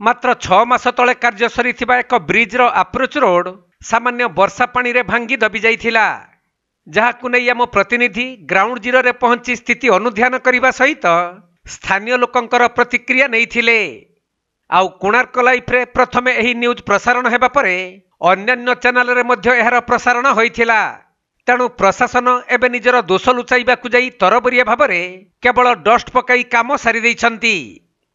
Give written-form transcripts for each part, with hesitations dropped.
मात्र 6 मास तले कार्य सरीथिबा एक ब्रिजर अप्रोच रोड सामान्य वर्षा पानी रे भांगी दबी जाइथिला, जहाकु नै आम प्रतिनिधि ग्राउंड जीरो रे पहुंची स्थिति अनुध्यान करने सहित स्थानीय लोकंकर प्रतिक्रिया नैथिले। आउ कोणार्क लाइफ रे प्रथमे एही न्यूज प्रसारण हेबा परे अन्यान्य चैनल रे मध्य एहार प्रसारण होइथिला। तेणु प्रशासन एबे निजर दोष लुचाइबाकु जाई तरबरिया भाबरे केवल डस्ट पकाई काम सारी दैछंती।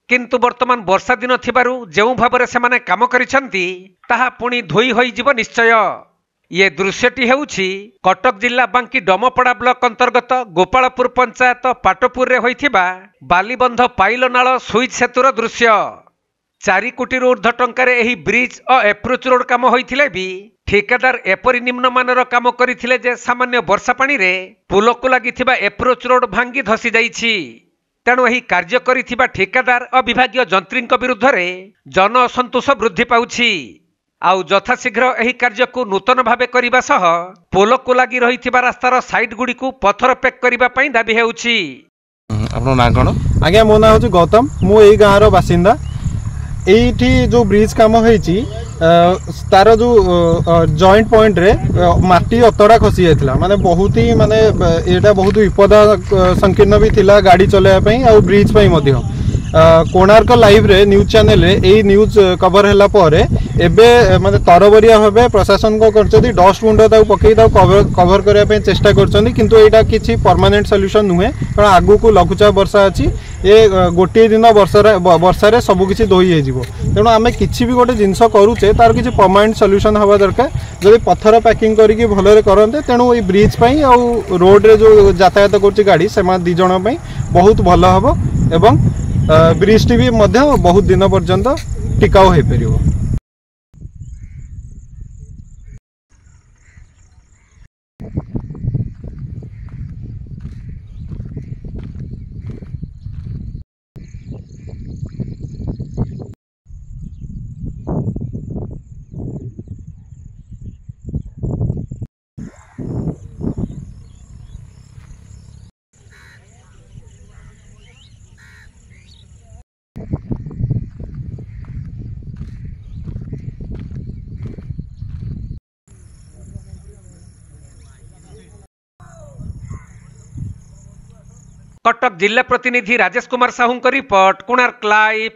किंतु वर्तमान वर्षा दिन थिबारु जेउ भाबरे सेमाने काम करिसंती ताहा पुणी धोई होई जीव निश्चय। ये दृश्यटी हेउछि कटक जिला बांकी डमपड़ा ब्लॉक अंतर्गत गोपालपुर पंचायत पाटपुर रे होइथिबा बालीबंध पाइल नाल सुइच सेतुर दृश्य। 4 कोटी ऊर्ध्व टंकार एही ब्रिज और एप्रोच रोड काम होइथिले भी ठेकेदार एपरि निम्नमानर काम करिथिले जे सामान्य वर्षा पानी रे पुलकु लागिथिबा एप्रोच रोड भांगी धसी जाइछि। तेणु एही कार्य करिथिबा ठेकेदार और विभागीय जंत्रीଙ୍କ विरुद्ध रे जन असंतोष वृद्धि पाउछि। आउ यथाशीघ्र एही कार्य को नूतन भावे करिबा सह पोलकु लागि रहिथिबा रास्तार साइड गुडी को पत्थर पैक करिबा पई दाबी हेउछि। आपनो ना कोन? आज्ञा मो ना होछि गौतम, मु एई गाँ रो बासिंदा। एठी जो ब्रिज काम होईची तार जो जॉइंट पॉइंट रे माटी अतड़ा खसी जाइथिला, माने बहुत ही माने एटा बहुत विपद संकीर्ण भी थिला गाड़ी चलाया पई आ ब्रिज पई मध्य। कोणार्क लाइव रे न्यूज चैनल रे एई न्यूज कवर हैला परे एबे माने तरबरिया भाबे प्रशासन को करचदी डस्ट गुंड ताऊ पकई ताऊ कवर करिया पई चेष्टा करचंदी, किंतु एटा किछि परमानेंट सॉल्यूशन नुहे। कारण आगु को लघुचाप वर्षा अछि, ए गोटे दिन वर्षा रे सब किछि धोई हे जिवो। तेणु आमे किछि भी गोटे जिंस करूचे तार किछि परमानेंट सॉल्यूशन हवा दरकार। जदि पत्थर पैकिंग करिकि भलरे करन्ते तेणु ए ब्रिज पई आ रोड रे जो यातायात करछि गाड़ी सेमा दि जण पई बहुत भलो हबो एवं ब्रिज टी भी मध्य बहुत दिन पर्यंत टिकाऊ हो परिबो। कटक जिला प्रतिनिधि राजेश कुमार साहू रिपोर्ट, कोणार्क लाइव।